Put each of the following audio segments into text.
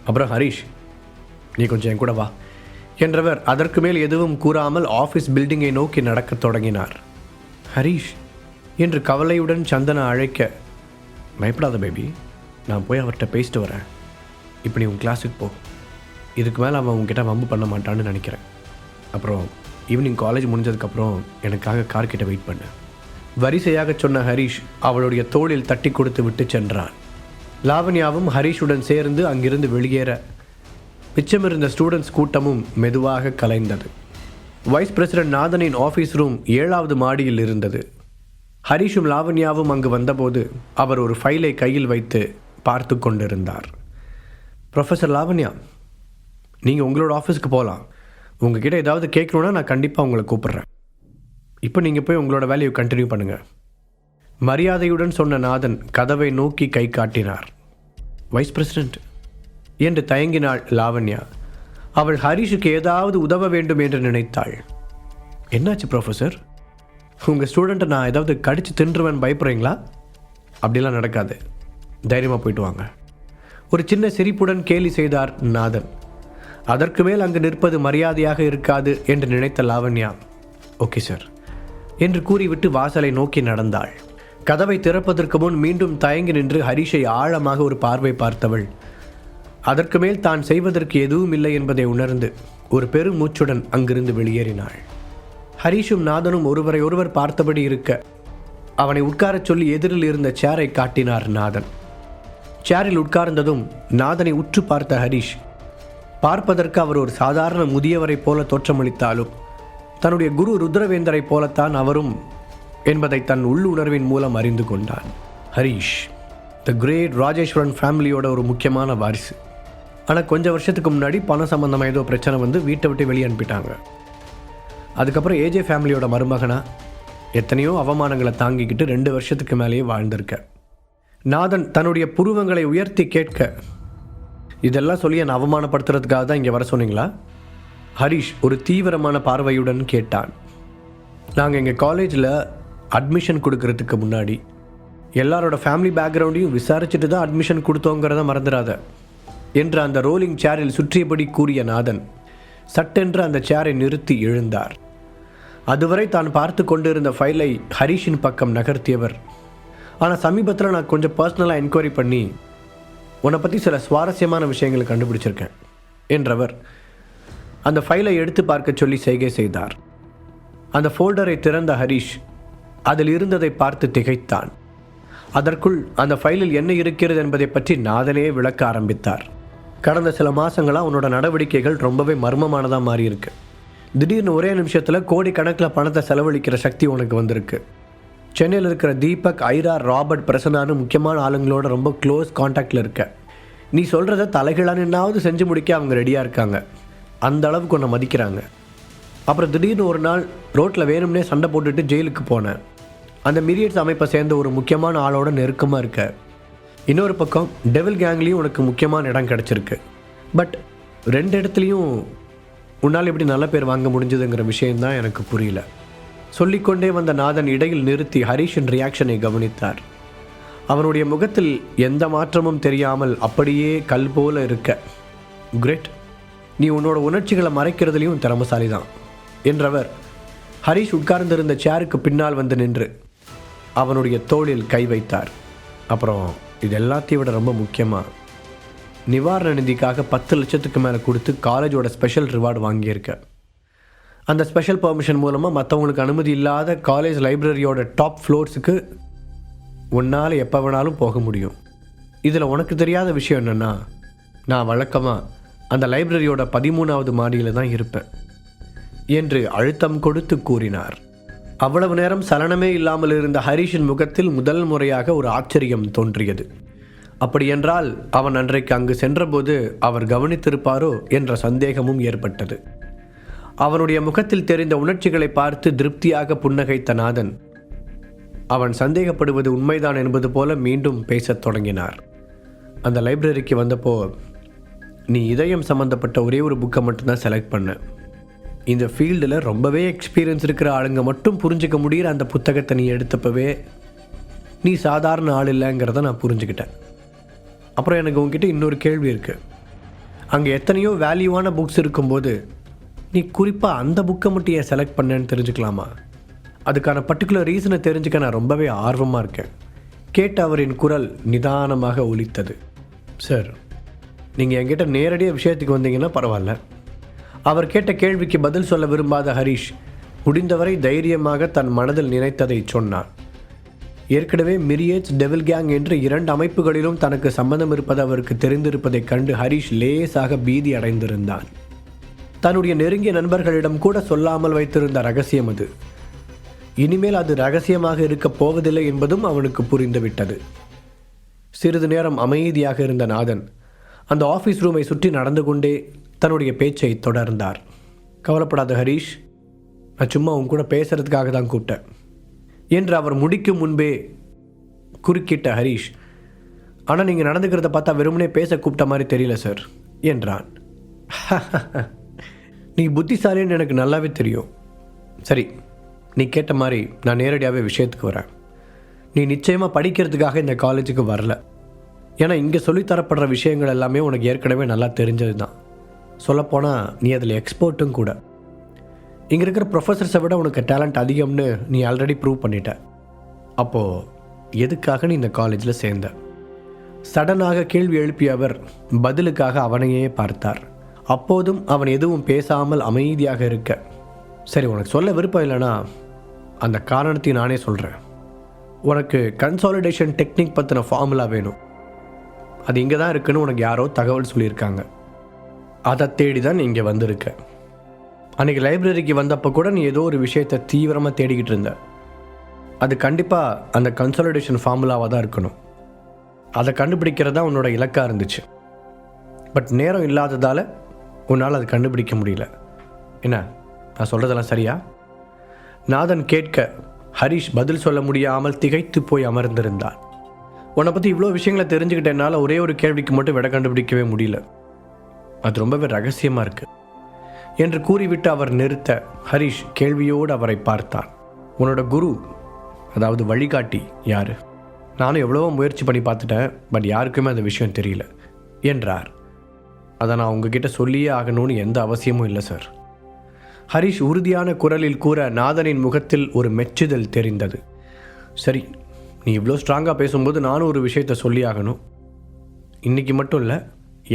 அப்புறம் ஹரீஷ், நீ கொஞ்சம் என் கூட வா என்றவர் அதற்கு மேல் எதுவும் கூறாமல் ஆஃபீஸ் பில்டிங்கை நோக்கி நடக்கத் தொடங்கினார். ஹரீஷ் என்று கவலையுடன் சந்தனா அழைக்க, பயப்படாத பேபி, நான் போய் அவர்கிட்ட பேசிட்டு வரேன். இப்போ நீ உன் கிளாஸுக்கு போ. இதுக்கு மேலே அவன் உங்ககிட்ட வம்பு பண்ண மாட்டான்னு நினைக்கிறேன். அப்புறம் ஈவினிங் காலேஜ் முடிஞ்சதுக்கப்புறம் எனக்காக கார்கிட்ட வெயிட் பண்ணு. வரிசையாக சொன்ன ஹரீஷ் அவளுடைய தோளில் தட்டி கொடுத்து விட்டு சென்றான். லாவண்யாவும் ஹரீஷுடன் சேர்ந்து அங்கிருந்து வெளியேற மிச்சமிருந்த ஸ்டூடெண்ட்ஸ் கூட்டமும் மெதுவாக கலைந்தது. வைஸ் பிரசிடென்ட் நாதனின் ஆஃபீஸ் ரூம் 7வது மாடியில் இருந்தது. ஹரீஷும் லாவண்யாவும் அங்கு வந்தபோது அவர் ஒரு ஃபைலை கையில் வைத்து பார்த்து கொண்டிருந்தார். ப்ரொஃபஸர் லாவண்யா, நீங்கள் உங்களோட ஆஃபீஸ்க்கு போகலாம். உங்ககிட்ட ஏதாவது கேட்கணுன்னா நான் கண்டிப்பாக உங்களை கூப்பிட்றேன். இப்போ நீங்கள் போய் உங்களோட வேலையை கண்டினியூ பண்ணுங்கள். மரியாதையுடன் சொன்ன நாதன் கதவை நோக்கி கை காட்டினார். வைஸ் பிரசிடென்ட் என்று தயங்கினாள் லாவண்யா. அவள் ஹரீஷுக்கு ஏதாவது உதவ வேண்டும் என்று நினைத்தாள். என்னாச்சு ப்ரொஃபஸர்? உங்கள் ஸ்டூடெண்ட்டை நான் ஏதாவது கடிச்சு தின்றுவேன் பயப்படுறீங்களா? அப்படிலாம் நடக்காது, தைரியமாக போயிட்டு வாங்க. ஒரு சின்ன சிரிப்புடன் கேலி செய்தார் நாதன். அதற்கு மேல் அங்கு நிற்பது மரியாதையாக இருக்காது என்று நினைத்த லாவண்யா, ஓகே சார் என்று கூறிவிட்டு வாசலை நோக்கி நடந்தாள். கதவை திறப்பதற்கு முன் மீண்டும் தயங்கி நின்று ஹரீஷை ஆழமாக ஒரு பார்வை பார்த்தவள் அதற்கு மேல் தான் செய்வதற்கு எதுவும் இல்லை என்பதை உணர்ந்து ஒரு பெரும் மூச்சுடன் அங்கிருந்து வெளியேறினாள். ஹரீஷும் நாதனும் ஒருவரை ஒருவர் பார்த்தபடி இருக்க அவனை உட்காரச் சொல்லி எதிரில் இருந்த சேரை காட்டினார் நாதன். சேரில் உட்கார்ந்ததும் நாதனை உற்று பார்த்த ஹரீஷ், பார்ப்பதற்கு அவர் ஒரு சாதாரண முதியவரை போல தோற்றமளித்தாலும் தன்னுடைய குரு ருத்ரவேந்தரை போலத்தான் அவரும் என்பதை தன் உள்ளுணர்வின் மூலம் அறிந்து கொண்டான். ஹரீஷ் த கிரேட் ராஜேஸ்வரன் ஃபேமிலியோட ஒரு முக்கியமான வாரிசு. ஆனால் கொஞ்சம் வருஷத்துக்கு முன்னாடி பண சம்பந்தமாக ஏதோ பிரச்சனை வந்து வீட்டை விட்டு வெளியே அனுப்பிட்டாங்க. அதுக்கப்புறம் ஏஜே ஃபேமிலியோட மருமகனா எத்தனையோ அவமானங்களை தாங்கிக்கிட்டு 2 வருஷத்துக்கு மேலேயே வாழ்ந்திருக்க. நாதன் தன்னுடைய புருவங்களை உயர்த்தி கேட்க, இதெல்லாம் சொல்லி என்னை அவமானப்படுத்துறதுக்காக தான் இங்கே வர சொன்னீங்களா? ஹரீஷ் ஒரு தீவிரமான பார்வையுடன் கேட்டான். நாங்கள் எங்கள் காலேஜில் அட்மிஷன் கொடுக்கறதுக்கு முன்னாடி எல்லாரோட ஃபேமிலி பேக்ரவுண்டையும் விசாரிச்சுட்டு தான் அட்மிஷன் கொடுத்தோங்கிறத மறந்துடாத என்று அந்த ரோலிங் சேரில் சுற்றியபடி கூறிய நாதன் சட்டென்று அந்த சேரை நிறுத்தி எழுந்தார். அதுவரை தான் பார்த்து கொண்டிருந்த ஃபைலை ஹரீஷின் பக்கம் நகர்த்தியவர், ஆனால் சமீபத்தில் நான் கொஞ்சம் பர்சனலாக என்கொயரி பண்ணி உன்னை பற்றி சில சுவாரஸ்யமான விஷயங்களை கண்டுபிடிச்சிருக்கேன் என்றவர் அந்த ஃபைலை எடுத்து பார்க்க சொல்லி செய்கை செய்தார். அந்த ஃபோல்டரை திறந்த ஹரீஷ் அதில் இருந்ததை பார்த்து திகைத்தான். அதற்குள் அந்த ஃபைலில் என்ன இருக்கிறது என்பதை பற்றி நாதனே விளக்க ஆரம்பித்தார். கடந்த சில மாதங்களாக உன்னோட நடவடிக்கைகள் ரொம்பவே மர்மமானதாக மாறியிருக்கு. திடீர்னு ஒரே நிமிஷத்தில் கோடிக்கணக்கில் பணத்தை செலவழிக்கிற சக்தி உனக்கு வந்திருக்கு. சென்னையில் இருக்கிற தீபக், ஐரா, ராபர்ட், பிரசன்னான்னு முக்கியமான ஆளுங்களோட ரொம்ப க்ளோஸ் கான்டாக்டில் இருக்க. நீ சொல்கிறத தலைகளான என்னாவது செஞ்சு முடிக்க அவங்க ரெடியாக இருக்காங்க. அந்த அளவுக்கு உன்னை மதிக்கிறாங்க. அப்புறம் திடீர்னு ஒரு நாள் ரோட்டில் வேணும்னே சண்டை போட்டுட்டு ஜெயிலுக்கு போனேன். அந்த மிரியட்ஸ் அமைப்பை சேர்ந்த ஒரு முக்கியமான ஆளோட நெருக்கமாக இருக்க. இன்னொரு பக்கம் டெவில் கேங்லேயும் உனக்கு முக்கியமான இடம் கிடச்சிருக்கு. பட் 2 இடத்துலையும் உன்னால் எப்படி நல்ல பேர் வாங்க முடிஞ்சதுங்கிற விஷயந்தான் எனக்கு புரியல. சொல்லிக்கொண்டே வந்த நாதன் இடையில் நிறுத்தி ஹரீஷின் ரியாக்ஷனை கவனித்தார். அவனுடைய முகத்தில் எந்த மாற்றமும் தெரியாமல் அப்படியே கல் போல இருக்க, கிரேட், நீ உன்னோட உணர்ச்சிகளை மறைக்கிறதுலையும் திறமசாலி தான் என்றவர் ஹரீஷ் உட்கார்ந்திருந்த சேருக்கு பின்னால் வந்து நின்று அவனுடைய தோளில் கை வைத்தார். அப்புறம் இது எல்லாத்தையும் விட ரொம்ப முக்கியமாக, நிவாரண நிதிக்காக 10 லட்சத்துக்கு மேலே கொடுத்து காலேஜோட ஸ்பெஷல் ரிவார்டு வாங்கியிருக்க. அந்த ஸ்பெஷல் பர்மிஷன் மூலமாக மற்றவங்களுக்கு அனுமதி இல்லாத காலேஜ் லைப்ரரியோட டாப் ஃப்ளோர்ஸுக்கு உன்னால் எப்போ வேணாலும் போக முடியும். இதில் உனக்கு தெரியாத விஷயம் என்னென்னா, நான் வழக்கமாக அந்த லைப்ரரியோட 13வது மாடியில் தான் இருப்பேன் என்று அழுத்தம் கொடுத்து கூறினார். அவ்வளவு நேரம் சலனமே இல்லாமல் இருந்த ஹரீஷின் முகத்தில் முதல் முறையாக ஒரு ஆச்சரியம் தோன்றியது. அப்படியென்றால் அவன் அன்றைக்கு அங்கு சென்றபோது அவர் கவனித்திருப்பாரோ என்ற சந்தேகமும் ஏற்பட்டது. அவனுடைய முகத்தில் தெரிந்த உணர்ச்சிகளை பார்த்து திருப்தியாக புன்னகைத்த நாதன் அவன் சந்தேகப்படுவது உண்மைதான் என்பது போல மீண்டும் பேசத் தொடங்கினார். அந்த லைப்ரரிக்கு வந்தப்போ நீ இதயம் சம்மந்தப்பட்ட ஒரே ஒரு புக்கை மட்டும்தான் செலக்ட் பண்ண. இந்த ஃபீல்டில் ரொம்பவே எக்ஸ்பீரியன்ஸ் இருக்கிற ஆளுங்க மட்டும் புரிஞ்சிக்க முடிகிற அந்த புத்தகத்தை நீ எடுத்தப்பவே நீ சாதாரண ஆள் இல்லைங்கிறத நான் புரிஞ்சுக்கிட்டேன். அப்புறம் எனக்கு உங்ககிட்ட இன்னொரு கேள்வி இருக்குது. அங்கே எத்தனையோ வேல்யூவான புக்ஸ் இருக்கும்போது நீ குறிப்பாக அந்த புக்கை மட்டும் ஏன் செலக்ட் பண்ணேன்னு தெரிஞ்சுக்கலாமா? அதுக்கான பர்டிகுலர் ரீசனை தெரிஞ்சுக்க நான் ரொம்பவே ஆர்வமாக இருக்கேன். கேட்ட அவரின் குரல் நிதானமாக ஒலித்தது. சார், நீங்கள் என்கிட்ட நேரடியாக விஷயத்துக்கு வந்தீங்கன்னா பரவாயில்ல. அவர் கேட்ட கேள்விக்கு பதில் சொல்ல விரும்பாத ஹரிஷ் முடிந்தவரை தைரியமாக தன் மனதில் நினைத்ததை சொன்னான். ஏற்கனவே மிரியேட்ஸ், டெவில் கேங் என்று 2 அமைப்புகளிலும் தனக்கு சம்பந்தம் இருப்பது அவருக்கு தெரிந்திருப்பதைக் கண்டு ஹரிஷ் லேசாக பீதி அடைந்திருந்தான். தன்னுடைய நெருங்கிய நண்பர்களிடம் கூட சொல்லாமல் வைத்திருந்த ரகசியம் அது. இனிமேல் அது ரகசியமாக இருக்கப் போவதில்லை என்பதும் அவனுக்கு புரிந்துவிட்டது. சிறிது நேரம் அமைதியாக இருந்த நாதன் அந்த ஆஃபீஸ் ரூமை சுற்றி நடந்து கொண்டே தன்னுடைய பேச்சை தொடர்ந்தார். கவலைப்படாத ஹரிஷ், நான் சும்மா உன் கூட பேசுறதுக்காக தான் கூப்பிட்டேன் என்று அவர் முடிக்கும் முன்பே குறுக்கிட்ட ஹரிஷ், ஆனால் நீங்கள் நடந்துக்கிறத பார்த்தா வெறுமனே பேச கூப்பிட்ட மாதிரி தெரியல சார் என்றான். நீ புத்திசாலின்னு எனக்கு நல்லாவே தெரியும். சரி, நீ கேட்ட மாதிரி நான் நேரடியாகவே விஷயத்துக்கு வரேன். நீ நிச்சயமாக படிக்கிறதுக்காக இந்த காலேஜுக்கு வரல. ஏன்னா இங்கே சொல்லித்தரப்படுற விஷயங்கள் எல்லாமே உனக்கு ஏற்கனவே நல்லா தெரிஞ்சது தான். சொல்லப்போனால் நீ அதில் எக்ஸ்பர்ட்டும் கூட. இங்கே இருக்கிற ப்ரொஃபஸர்ஸை விட உனக்கு டேலண்ட் அதிகம்னு நீ ஆல்ரெடி ப்ரூவ் பண்ணிட்ட. அப்போது எதுக்காக நீ இந்த காலேஜில் சேர்ந்த? சடனாக கேள்வி எழுப்பிய அவர் பதிலுக்காக அவனையே பார்த்தார். அப்போதும் அவன் எதுவும் பேசாமல் அமைதியாக இருக்க, சரி உனக்கு சொல்ல விருப்பம் இல்லைனா அந்த காரணத்தை நானே சொல்கிறேன். உனக்கு கன்சாலிடேஷன் டெக்னிக் பற்றின ஃபார்முலா வேணும். அது இங்கே தான் இருக்குன்னு உனக்கு யாரோ தகவல் சொல்லியிருக்காங்க. அதை தேடி தான் நீ இங்கே வந்திருக்க. அன்றைக்கி லைப்ரரிக்கு வந்தப்போ கூட நீ ஏதோ ஒரு விஷயத்தை தீவிரமாக தேடிக்கிட்டு இருந்த. அது கண்டிப்பாக அந்த கன்சாலிடேஷன் ஃபார்முலாவாக தான் இருக்கணும். அதை கண்டுபிடிக்கிறதா உன்னோட இலக்காக இருந்துச்சு. பட் நேரம் இல்லாததால் உன்னால் அதை கண்டுபிடிக்க முடியல. என்ன, நான் சொல்கிறதெல்லாம் சரியா? நாதன் கேட்க ஹரிஷ் பதில் சொல்ல முடியாமல் திகைத்து போய் அமர்ந்திருந்தான். உன்னை பற்றி இவ்வளோ விஷயங்களை தெரிஞ்சுக்கிட்டேனால ஒரே ஒரு கேள்விக்கு மட்டும் விடை கண்டுபிடிக்கவே முடியல. அது ரொம்பவே ரகசியமாக இருக்குது என்று கூறிவிட்டு அவர் நிறுத்த ஹரிஷ் கேள்வியோடு அவரை பார்த்தான். உன்னோட குரு, அதாவது வழிகாட்டி யார்? நானும் எவ்வளவோ முயற்சி பண்ணி பார்த்துட்டேன், பட் யாருக்குமே அந்த விஷயம் தெரியல என்றார். அதை நான் உங்ககிட்ட சொல்லியே ஆகணும்னு எந்த அவசியமும் இல்லை சார். ஹரிஷ் உறுதியான குரலில் கூற நாதனின் முகத்தில் ஒரு மெச்சுதல் தெரிந்தது. சரி, நீ இவ்வளோ ஸ்ட்ராங்காக பேசும்போது நானும் ஒரு விஷயத்தை சொல்லி ஆகணும். இன்றைக்கி மட்டும் இல்லை,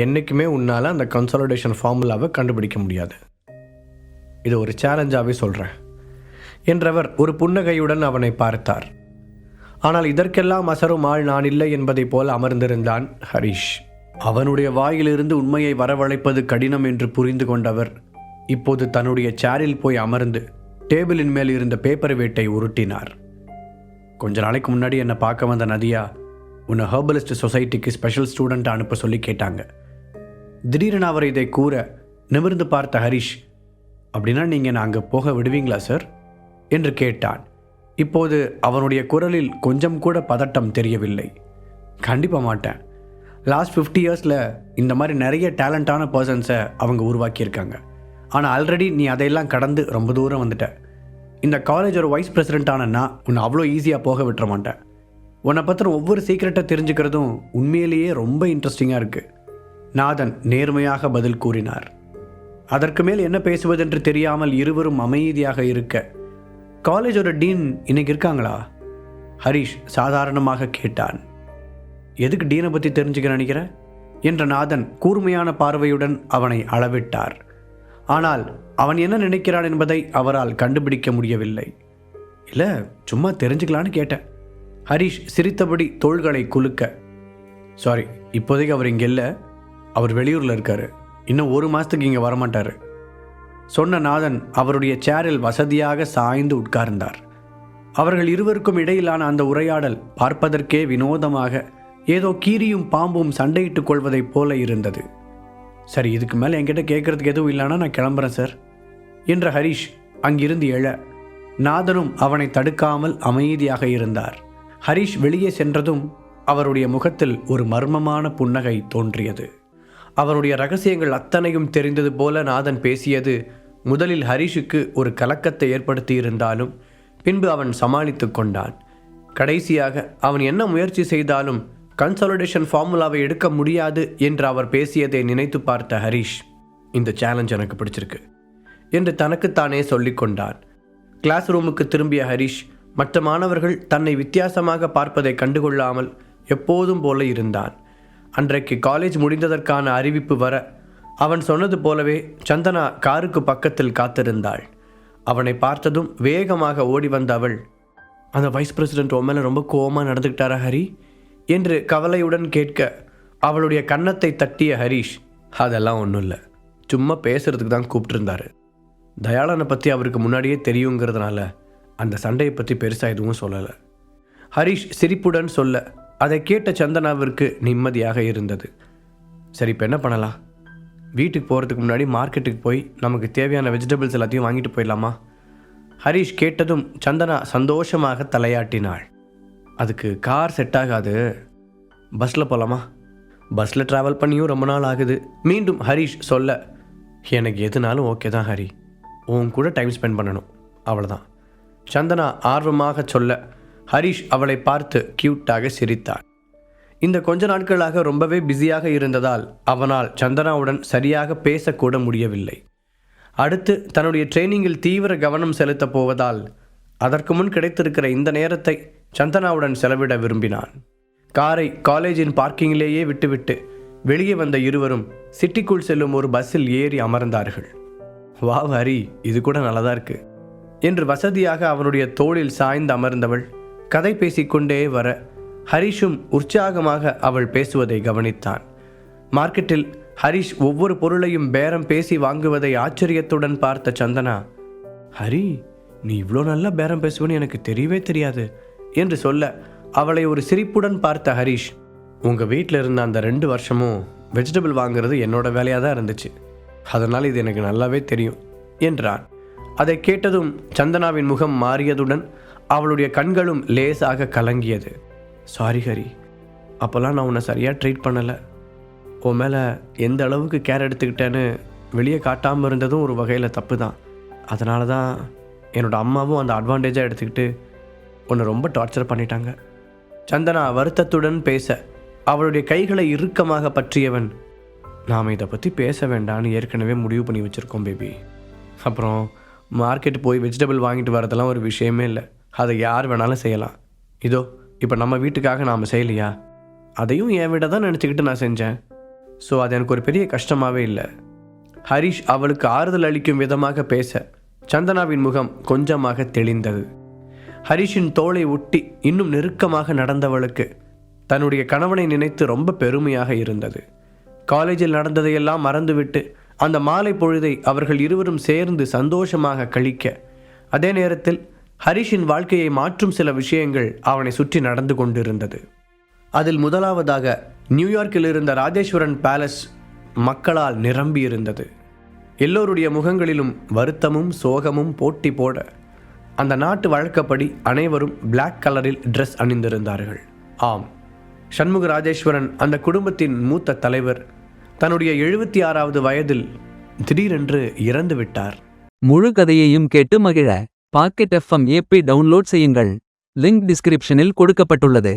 என்றைக்குமே உன்னால் அந்த கன்சாலிடேஷன் ஃபார்முலாவை கண்டுபிடிக்க முடியாது. இது ஒரு சேலஞ்சாகவே சொல்கிறேன் என்றவர் ஒரு புன்னகையுடன் அவனை பார்த்தார். ஆனால் இதற்கெல்லாம் அசரும் ஆள் நான் இல்லை என்பதை போல் அமர்ந்திருந்தான் ஹரிஷ். அவனுடைய வாயிலிருந்து உண்மையை வரவழைப்பது கடினம் என்று புரிந்து கொண்டவர் இப்போது தன்னுடைய சேரில் போய் அமர்ந்து டேபிளின் மேல் இருந்த பேப்பர் வேட்டை உருட்டினார். கொஞ்ச நாளைக்கு முன்னாடி என்னை பார்க்க வந்த நதியா உன்னை ஹெர்பலிஸ்ட் சொசைட்டிக்கு ஸ்பெஷல் ஸ்டூடெண்ட் அனுப்ப சொல்லி கேட்டாங்க. திடீரென அவர் இதை கூற நிமிர்ந்து பார்த்த ஹரிஷ், அப்படின்னா நீங்கள் நான் அங்கே போக விடுவீங்களா சார் என்று கேட்டான். இப்போது அவனுடைய குரலில் கொஞ்சம் கூட பதட்டம் தெரியவில்லை. கண்டிப்பாக மாட்டேன். லாஸ்ட் 50 இயர்ஸில் இந்த மாதிரி நிறைய டேலண்டான பர்சன்ஸை அவங்க உருவாக்கியிருக்காங்க. ஆனால் ஆல்ரெடி நீ அதையெல்லாம் கடந்து ரொம்ப தூரம் வந்துட்ட. இந்த காலேஜோட வைஸ் பிரசிடென்ட்டான நான் உன்னை அவ்வளோ ஈஸியாக போக விட்டுற மாட்டேன். உன்னை பற்றின ஒவ்வொரு சீக்ரெட்டை தெரிஞ்சுக்கிறதும் உண்மையிலேயே ரொம்ப இன்ட்ரெஸ்டிங்காக இருக்குது. நாதன் நேர்மையாக பதில் கூறினார். அதற்கு மேல் என்ன பேசுவதென்று தெரியாமல் இருவரும் அமைதியாக இருக்க, காலேஜோட டீன் இன்னைக்கு இருக்காங்களா? ஹரிஷ் சாதாரணமாக கேட்டான். எதுக்கு டீனை பற்றி தெரிஞ்சுக்க நினைக்கிற என்ற நாதன் கூர்மையான பார்வையுடன் அவனை அளவிட்டார். ஆனால் அவன் என்ன நினைக்கிறான் என்பதை அவரால் கண்டுபிடிக்க முடியவில்லை. இல்லை, சும்மா தெரிஞ்சுக்கலான்னு கேட்டேன். ஹரிஷ் சிரித்தபடி தோள்களை குலுக்க, சாரி, இப்போதைக்கு அவர் இங்கே இல்லை, அவர் வெளியூரில் இருக்கார், இன்னும் 1 மாதத்துக்கு இங்கே வரமாட்டார் சொன்ன நாதன் அவருடைய சேரில் வசதியாக சாய்ந்து உட்கார்ந்தார். அவர்கள் இருவருக்கும் இடையிலான அந்த உரையாடல் பார்ப்பதற்கே வினோதமாக ஏதோ கீரியும் பாம்பும் சண்டையிட்டுக் கொள்வதைப் போல இருந்தது. சரி, இதுக்கு மேலே என்கிட்ட கேட்கறதுக்கு எதுவும் இல்லைன்னா நான் கிளம்புறேன் சார் என்ற ஹரிஷ் அங்கிருந்து எழ நாதனும் அவனை தடுக்காமல் அமைதியாக இருந்தார். ஹரிஷ் வெளியே சென்றதும் அவருடைய முகத்தில் ஒரு மர்மமான புன்னகை தோன்றியது. அவருடைய ரகசியங்கள் அத்தனையும் தெரிந்தது போல நாதன் பேசியது முதலில் ஹரிஷுக்கு ஒரு கலக்கத்தை ஏற்படுத்தி இருந்தாலும் பின்பு அவன் சமாளித்து கொண்டான். கடைசியாக அவன் என்ன முயற்சி செய்தாலும் கன்சாலிடேஷன் ஃபார்முலாவை எடுக்க முடியாது என்று அவர் பேசியதை நினைத்து பார்த்த ஹரிஷ், இந்த சேலஞ்ச் எனக்கு பிடிச்சிருக்கு என்று தனக்குத்தானே சொல்லிக்கொண்டான். கிளாஸ் ரூமுக்கு திரும்பிய ஹரிஷ் மற்ற மாணவர்கள் தன்னை வித்தியாசமாக பார்ப்பதை கண்டுகொள்ளாமல் எப்போதும் போல இருந்தான். அன்றைக்கு காலேஜ் முடிந்ததற்கான அறிவிப்பு வர அவன் சொன்னது போலவே சந்தனா காருக்கு பக்கத்தில் காத்திருந்தாள். அவனை பார்த்ததும் வேகமாக ஓடி வந்த அவள், அந்த வைஸ் பிரசிடென்ட் உன் மேலே ரொம்ப கோவமாக நடந்துக்கிட்டாரா ஹரி என்று கவலையுடன் கேட்க, அவளுடைய கன்னத்தை தட்டிய ஹரிஷ், அதெல்லாம் ஒன்றும் இல்லை, சும்மா பேசுறதுக்கு தான் கூப்பிட்டுருந்தாரு. தயாளனை பற்றி அவருக்கு முன்னாடியே தெரியுங்கிறதுனால அந்த சண்டையை பற்றி பெருசாக எதுவும் சொல்லலை. ஹரிஷ் சிரிப்புடன் சொல்ல அதை கேட்ட சந்தனாவிற்கு நிம்மதியாக இருந்தது. சரி, இப்போ என்ன பண்ணலாம்? வீட்டுக்கு போகிறதுக்கு முன்னாடி மார்க்கெட்டுக்கு போய் நமக்கு தேவையான வெஜிடபிள்ஸ் எல்லாத்தையும் வாங்கிட்டு போயிடலாமா? ஹரிஷ் கேட்டதும் சந்தனா சந்தோஷமாக தலையாட்டினாள். அதுக்கு கார் செட் ஆகாது, பஸ்ஸில் போகலாமா? பஸ்ஸில் ட்ராவல் பண்ணியும் ரொம்ப நாள் ஆகுது. மீண்டும் ஹரிஷ் சொல்ல, எனக்கு எதுனாலும் ஓகே தான் ஹரி, உன் கூட டைம் ஸ்பெண்ட் பண்ணணும், அவ்வளோதான். சந்தனா ஆர்வமாக சொல்ல ஹரிஷ் அவளை பார்த்து கியூட்டாக சிரித்தாள். இந்த கொஞ்ச நாட்களாக ரொம்பவே பிஸியாக இருந்ததால் அவனால் சந்தனாவுடன் சரியாக பேசக்கூட முடியவில்லை. அடுத்து தன்னுடைய ட்ரைனிங்கில் தீவிர கவனம் செலுத்தப் போவதால் அதற்கு முன் கிடைத்திருக்கிற இந்த நேரத்தை சந்தனாவுடன் செலவிட விரும்பினான். காரை காலேஜின் பார்க்கிங்கிலேயே விட்டுவிட்டு வெளியே வந்த இருவரும் சிட்டிக்குள் செல்லும் ஒரு பஸ்ஸில் ஏறி அமர்ந்தார்கள். வா ஹரி, இது கூட நல்லதா இருக்கு என்று வசதியாக அவனுடைய தோளில் சாய்ந்து அமர்ந்தவள் கதை பேசிக்கொண்டே வர ஹரிஷும் உற்சாகமாக அவள் பேசுவதை கவனித்தான். மார்க்கெட்டில் ஹரிஷ் ஒவ்வொரு பொருளையும் பேரம் பேசி வாங்குவதை ஆச்சரியத்துடன் பார்த்த சந்தனா, ஹரி, நீ இவ்வளோ நல்லா பேரம் பேசுவேன்னு எனக்கு தெரியவே தெரியாது என்று சொல்ல அவளை ஒரு சிரிப்புடன் பார்த்த ஹரிஷ், உங்கள் வீட்டில் இருந்த அந்த 2 வருஷமும் வெஜிடபிள் வாங்குறது என்னோட வேலையாக தான் இருந்துச்சு, அதனால் இது எனக்கு நல்லாவே தெரியும் என்றான். அதை கேட்டதும் சந்தனாவின் முகம் மாறியதுடன் அவளுடைய கண்களும் லேசாக கலங்கியது. சாரி ஹரி, அப்போல்லாம் நான் உன்னை சரியாக ட்ரீட் பண்ணலை, உன் மேலே எந்த அளவுக்கு கேர் எடுத்துக்கிட்டேன்னு வெளியே காட்டாமல் இருந்ததும் ஒரு வகையில் தப்பு தான். அதனால தான் என்னோடய அம்மாவும் அந்த அட்வான்டேஜாக எடுத்துக்கிட்டு உன்னை ரொம்ப டார்ச்சர் பண்ணிட்டாங்க. சந்தனா வருத்தத்துடன் பேச அவளுடைய கைகளை இறுக்கமாக பற்றியவன், நாம் இதை பற்றி பேச வேண்டான்னு ஏற்கனவே முடிவு பண்ணி வச்சுருக்கோம் பேபி. அப்புறம் மார்க்கெட்டு போய் வெஜிடபிள் வாங்கிட்டு வரதெல்லாம் ஒரு விஷயமே இல்லை, அதை யார் வேணாலும் செய்யலாம். இதோ இப்போ நம்ம வீட்டுக்காக நாம் செய்யலையா, அதையும் என் விட தான் நினச்சிக்கிட்டு நான் செஞ்சேன். ஸோ அது எனக்கு ஒரு பெரிய கஷ்டமாகவே இல்லை. ஹரிஷ் அவளுக்கு ஆறுதல் அளிக்கும் விதமாக பேச சந்தனாவின் முகம் கொஞ்சமாக தெளிந்தது. ஹரிஷின் தோளை ஒட்டி இன்னும் நெருக்கமாக நடந்தவளுக்கு தன்னுடைய கணவனை நினைத்து ரொம்ப பெருமையாக இருந்தது. காலேஜில் நடந்ததையெல்லாம் மறந்துவிட்டு அந்த மாலை பொழுதை அவர்கள் இருவரும் சேர்ந்து சந்தோஷமாக கழிக்க, அதே நேரத்தில் ஹரிஷின் வாழ்க்கையை மாற்றும் சில விஷயங்கள் அவனை சுற்றி நடந்து கொண்டிருந்தது. அதில் முதலாவதாக நியூயார்க்கில் இருந்த ராஜேஸ்வரன் பேலஸ் மக்களால் நிரம்பியிருந்தது. எல்லோருடைய முகங்களிலும் வருத்தமும் சோகமும் போட்டி போட அந்த நாட்டு வழக்கப்படி அனைவரும் பிளாக் கலரில் ட்ரெஸ் அணிந்திருந்தார்கள். ஆம், சண்முக ராஜேஸ்வரன் அந்த குடும்பத்தின் மூத்த தலைவர் தன்னுடைய 76வது வயதில் திடீரென்று இறந்து விட்டார். முழு கதையையும் கேட்டு மகிழ பாக்கெட் FM ஆப்பை டவுன்லோட் செய்யுங்கள். லிங்க் டிஸ்கிரிப்ஷனில் கொடுக்கப்பட்டுள்ளது.